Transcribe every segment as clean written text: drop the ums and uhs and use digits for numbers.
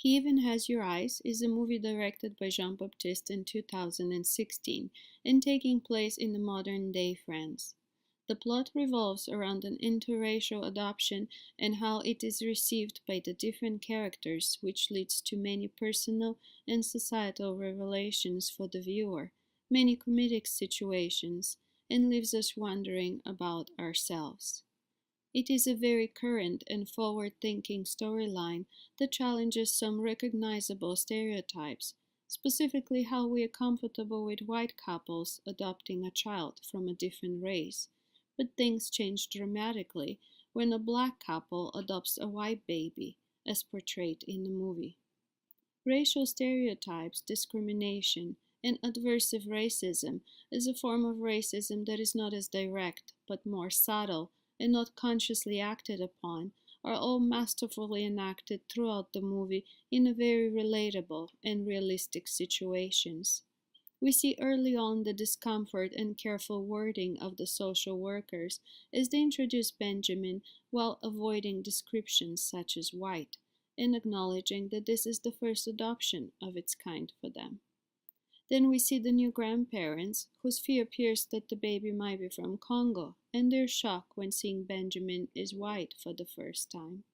He Even Has Your Eyes is a movie directed by Jean-Baptiste in 2016 and taking place in the modern-day France. The plot revolves around an interracial adoption and how it is received by the different characters, which leads to many personal and societal revelations for the viewer, many comedic situations, and leaves us wondering about ourselves. It is a very current and forward-thinking storyline that challenges some recognizable stereotypes, specifically how we are comfortable with white couples adopting a child from a different race. But things change dramatically when a black couple adopts a white baby, as portrayed in the movie. Racial stereotypes, discrimination, and aversive racism is a form of racism that is not as direct but more subtle and not consciously acted upon, are all masterfully enacted throughout the movie in a very relatable and realistic situations. We see early on the discomfort and careful wording of the social workers as they introduce Benjamin while avoiding descriptions such as white and acknowledging that this is the first adoption of its kind for them. Then we see the new grandparents, whose fear appears that the baby might be from Congo, and their shock when seeing Benjamin is white for the first time.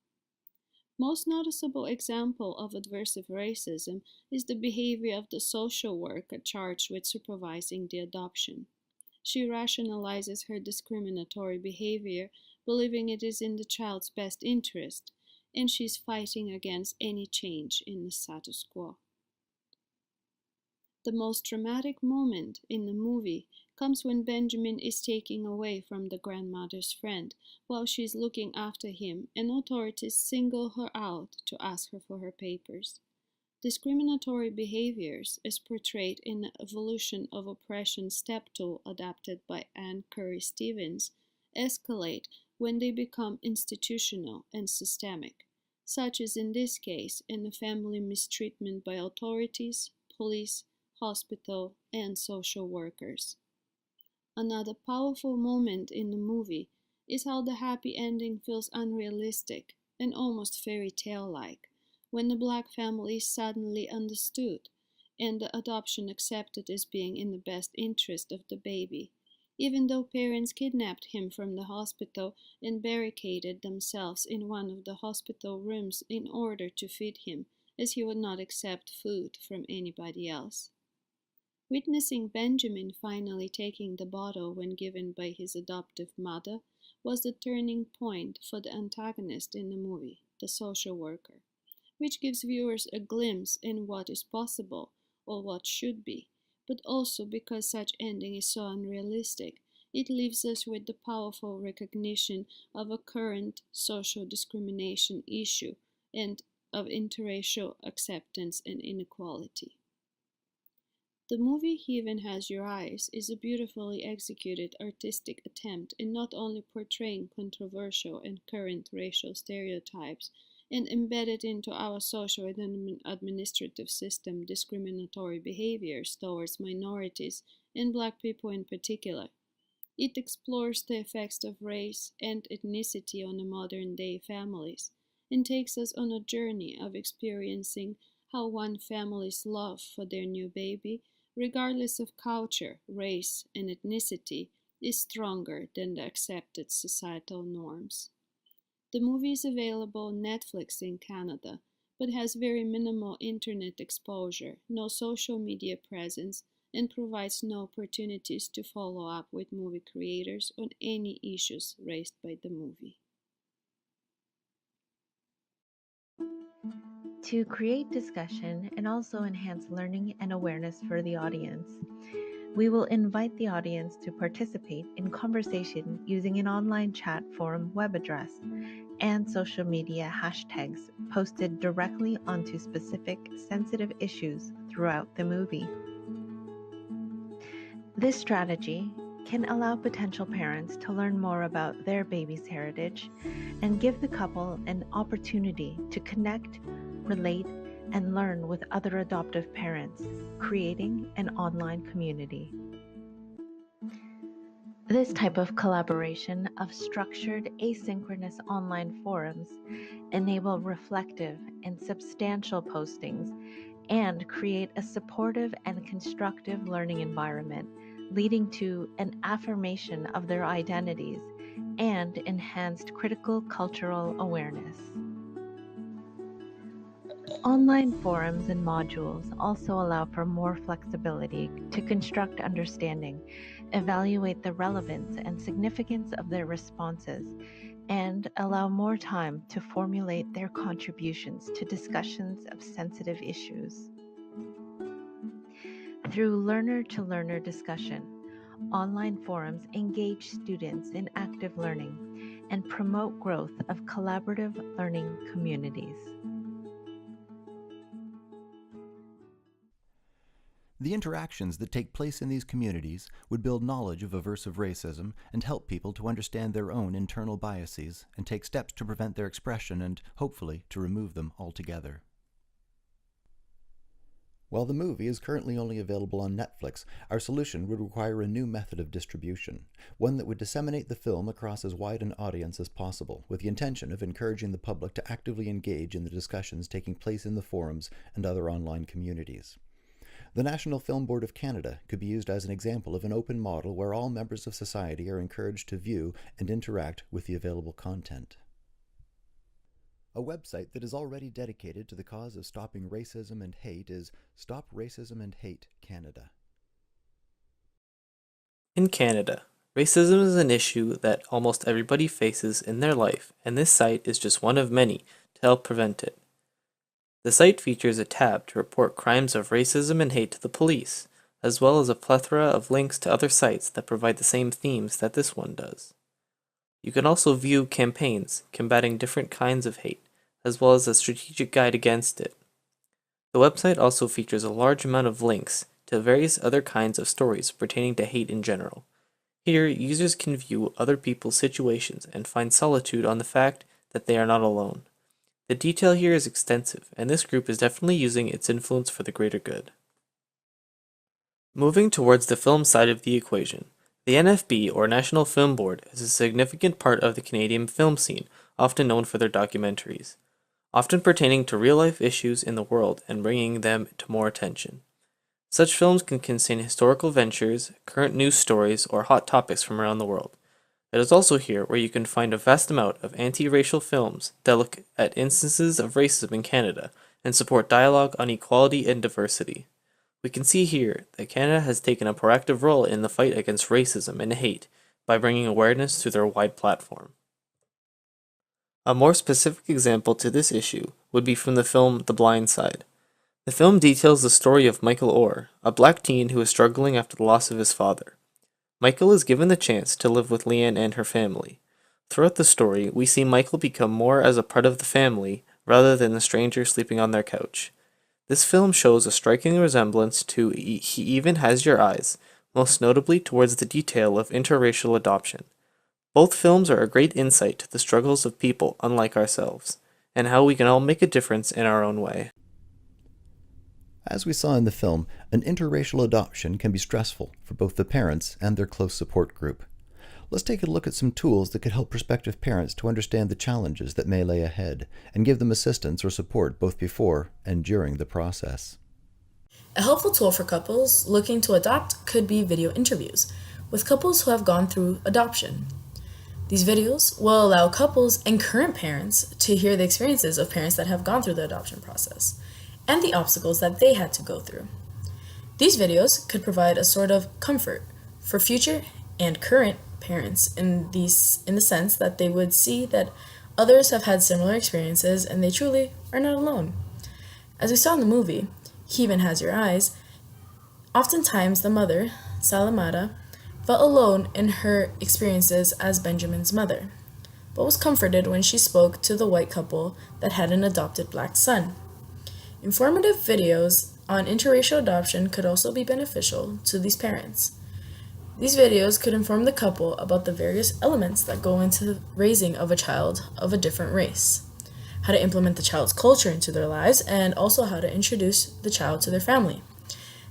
Most noticeable example of aversive racism is the behavior of the social worker charged with supervising the adoption. She rationalizes her discriminatory behavior, believing it is in the child's best interest, and she's fighting against any change in the status quo. The most dramatic moment in the movie comes when Benjamin is taken away from the grandmother's friend while she is looking after him and authorities single her out to ask her for her papers. Discriminatory behaviors, as portrayed in the Evolution of Oppression step tool adapted by Anne Curry Stevens, escalate when they become institutional and systemic, such as in this case in the family mistreatment by authorities, police, hospital, and social workers. Another powerful moment in the movie is how the happy ending feels unrealistic and almost fairy tale-like when the black family is suddenly understood and the adoption accepted as being in the best interest of the baby, even though parents kidnapped him from the hospital and barricaded themselves in one of the hospital rooms in order to feed him, as he would not accept food from anybody else. Witnessing Benjamin finally taking the bottle when given by his adoptive mother was the turning point for the antagonist in the movie, the social worker, which gives viewers a glimpse in what is possible or what should be, but also because such ending is so unrealistic, it leaves us with the powerful recognition of a current social discrimination issue and of interracial acceptance and inequality. The movie He Even Has Your Eyes is a beautifully executed artistic attempt in not only portraying controversial and current racial stereotypes and embedded into our social and administrative system discriminatory behaviors towards minorities and Black people in particular. It explores the effects of race and ethnicity on the modern-day families and takes us on a journey of experiencing how one family's love for their new baby, regardless of culture, race, and ethnicity, is stronger than the accepted societal norms. The movie is available on Netflix in Canada, but has very minimal internet exposure, no social media presence, and provides no opportunities to follow up with movie creators on any issues raised by the movie. To create discussion and also enhance learning and awareness for the audience, we will invite the audience to participate in conversation using an online chat forum web address and social media hashtags posted directly onto specific sensitive issues throughout the movie. This strategy can allow potential parents to learn more about their baby's heritage and give the couple an opportunity to connect, relate, and learn with other adoptive parents, creating an online community. This type of collaboration of structured asynchronous online forums enable reflective and substantial postings and create a supportive and constructive learning environment, leading to an affirmation of their identities and enhanced critical cultural awareness. Online forums and modules also allow for more flexibility to construct understanding, evaluate the relevance and significance of their responses, and allow more time to formulate their contributions to discussions of sensitive issues. Through learner-to-learner discussion, online forums engage students in active learning and promote growth of collaborative learning communities. The interactions that take place in these communities would build knowledge of aversive racism and help people to understand their own internal biases and take steps to prevent their expression and, hopefully, to remove them altogether. While the movie is currently only available on Netflix, our solution would require a new method of distribution, one that would disseminate the film across as wide an audience as possible, with the intention of encouraging the public to actively engage in the discussions taking place in the forums and other online communities. The National Film Board of Canada could be used as an example of an open model where all members of society are encouraged to view and interact with the available content. A website that is already dedicated to the cause of stopping racism and hate is Stop Racism and Hate Canada. In Canada, racism is an issue that almost everybody faces in their life, and this site is just one of many to help prevent it. The site features a tab to report crimes of racism and hate to the police, as well as a plethora of links to other sites that provide the same themes that this one does. You can also view campaigns combating different kinds of hate, as well as a strategic guide against it. The website also features a large amount of links to various other kinds of stories pertaining to hate in general. Here, users can view other people's situations and find solitude on the fact that they are not alone. The detail here is extensive, and this group is definitely using its influence for the greater good. Moving towards the film side of the equation, the NFB, or National Film Board, is a significant part of the Canadian film scene, often known for their documentaries, often pertaining to real-life issues in the world and bringing them to more attention. Such films can contain historical ventures, current news stories, or hot topics from around the world. It is also here where you can find a vast amount of anti-racial films that look at instances of racism in Canada and support dialogue on equality and diversity. We can see here that Canada has taken a proactive role in the fight against racism and hate by bringing awareness to their wide platform. A more specific example to this issue would be from the film The Blind Side. The film details the story of Michael Orr, a black teen who is struggling after the loss of his father. Michael is given the chance to live with Leanne and her family. Throughout the story, we see Michael become more as a part of the family rather than the stranger sleeping on their couch. This film shows a striking resemblance to He Even Has Your Eyes, most notably towards the detail of interracial adoption. Both films are a great insight to the struggles of people unlike ourselves, and how we can all make a difference in our own way. As we saw in the film, an interracial adoption can be stressful for both the parents and their close support group. Let's take a look at some tools that could help prospective parents to understand the challenges that may lay ahead and give them assistance or support both before and during the process. A helpful tool for couples looking to adopt could be video interviews with couples who have gone through adoption. These videos will allow couples and current parents to hear the experiences of parents that have gone through the adoption process and the obstacles that they had to go through. These videos could provide a sort of comfort for future and current parents in the sense that they would see that others have had similar experiences and they truly are not alone. As we saw in the movie, He Even Has Your Eyes, oftentimes the mother, Salamata, felt alone in her experiences as Benjamin's mother, but was comforted when she spoke to the white couple that had an adopted black son. Informative videos on interracial adoption could also be beneficial to these parents. These videos could inform the couple about the various elements that go into the raising of a child of a different race, how to implement the child's culture into their lives, and also how to introduce the child to their family.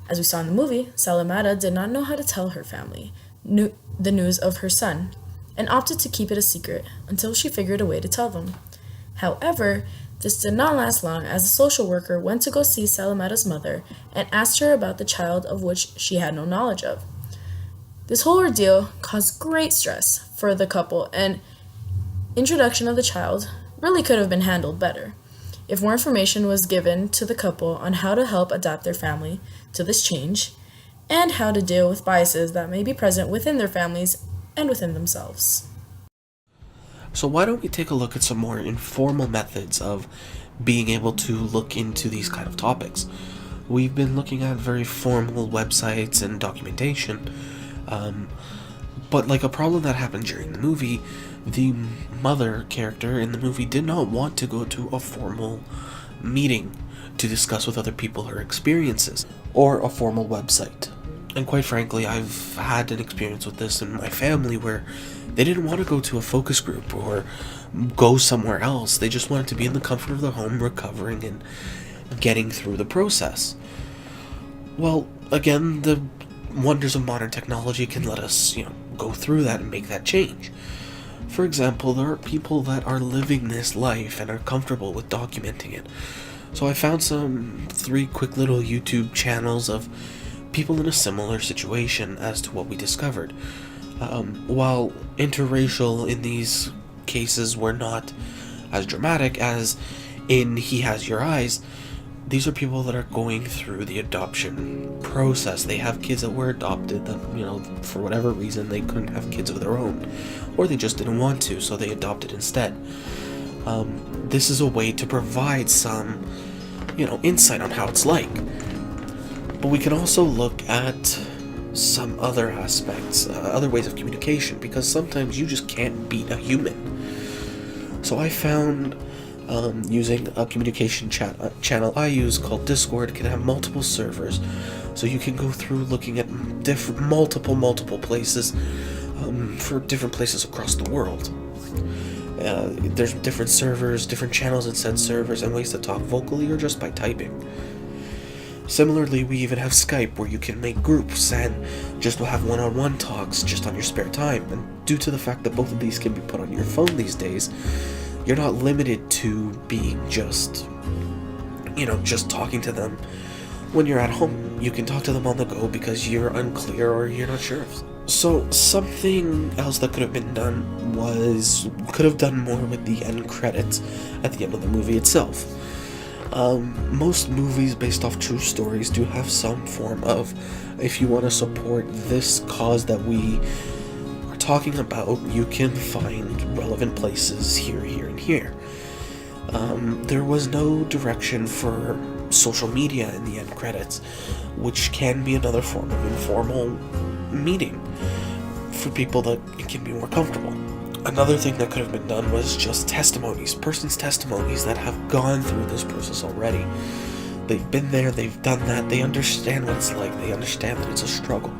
As we saw in the movie, Salamata did not know how to tell her family the news of her son and opted to keep it a secret until she figured a way to tell them. However, this did not last long, as the social worker went to go see Salamata's mother and asked her about the child of which she had no knowledge of. This whole ordeal caused great stress for the couple, and introduction of the child really could have been handled better if more information was given to the couple on how to help adapt their family to this change and how to deal with biases that may be present within their families and within themselves. So why don't we take a look at some more informal methods of being able to look into these kind of topics. We've been looking at very formal websites and documentation, but like a problem that happened during the movie, the mother character in the movie did not want to go to a formal meeting to discuss with other people her experiences, or a formal website. And quite frankly, I've had an experience with this in my family where they didn't want to go to a focus group or go somewhere else. They just wanted to be in the comfort of their home, recovering and getting through the process. Well, again, the wonders of modern technology can let us, go through that and make that change. For example, there are people that are living this life and are comfortable with documenting it. So I found 3 quick little YouTube channels of people in a similar situation as to what we discovered. While interracial in these cases were not as dramatic as in He Has Your Eyes, these are people that are going through the adoption process. They have kids that were adopted that, for whatever reason they couldn't have kids of their own, or they just didn't want to, so they adopted instead. This is a way to provide some, insight on how it's like. But we can also look at some other aspects, other ways of communication, because sometimes you just can't beat a human. So I found using a communication channel I use called Discord can have multiple servers, so you can go through looking at multiple places for different places across the world. There's different servers, different channels in said servers, and ways to talk vocally or just by typing. Similarly, we even have Skype, where you can make groups and just have one-on-one talks just on your spare time. And due to the fact that both of these can be put on your phone these days, you're not limited to being just talking to them when you're at home. You can talk to them on the go because you're unclear or you're not sure. So something else that could have been done could have done more with the end credits at the end of the movie itself. Most movies based off true stories do have some form of, if you want to support this cause that we are talking about, you can find relevant places here, and here. There was no direction for social media in the end credits, which can be another form of informal meeting for people that it can be more comfortable. Another thing that could have been done was just persons' testimonies that have gone through this process already. They've been there, they've done that, they understand what it's like, they understand that it's a struggle,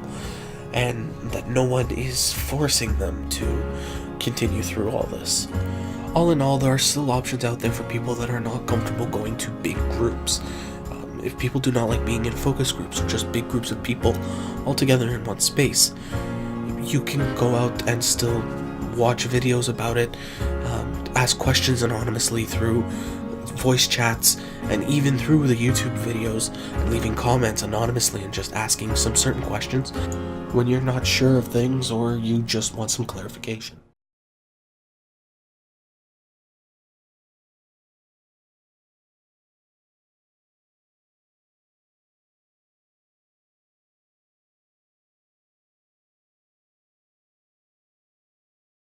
and that no one is forcing them to continue through all this. All in all, there are still options out there for people that are not comfortable going to big groups. If people do not like being in focus groups or just big groups of people all together in one space, you can go out and still watch videos about it, ask questions anonymously through voice chats, and even through the YouTube videos, and leaving comments anonymously and just asking some certain questions when you're not sure of things or you just want some clarification.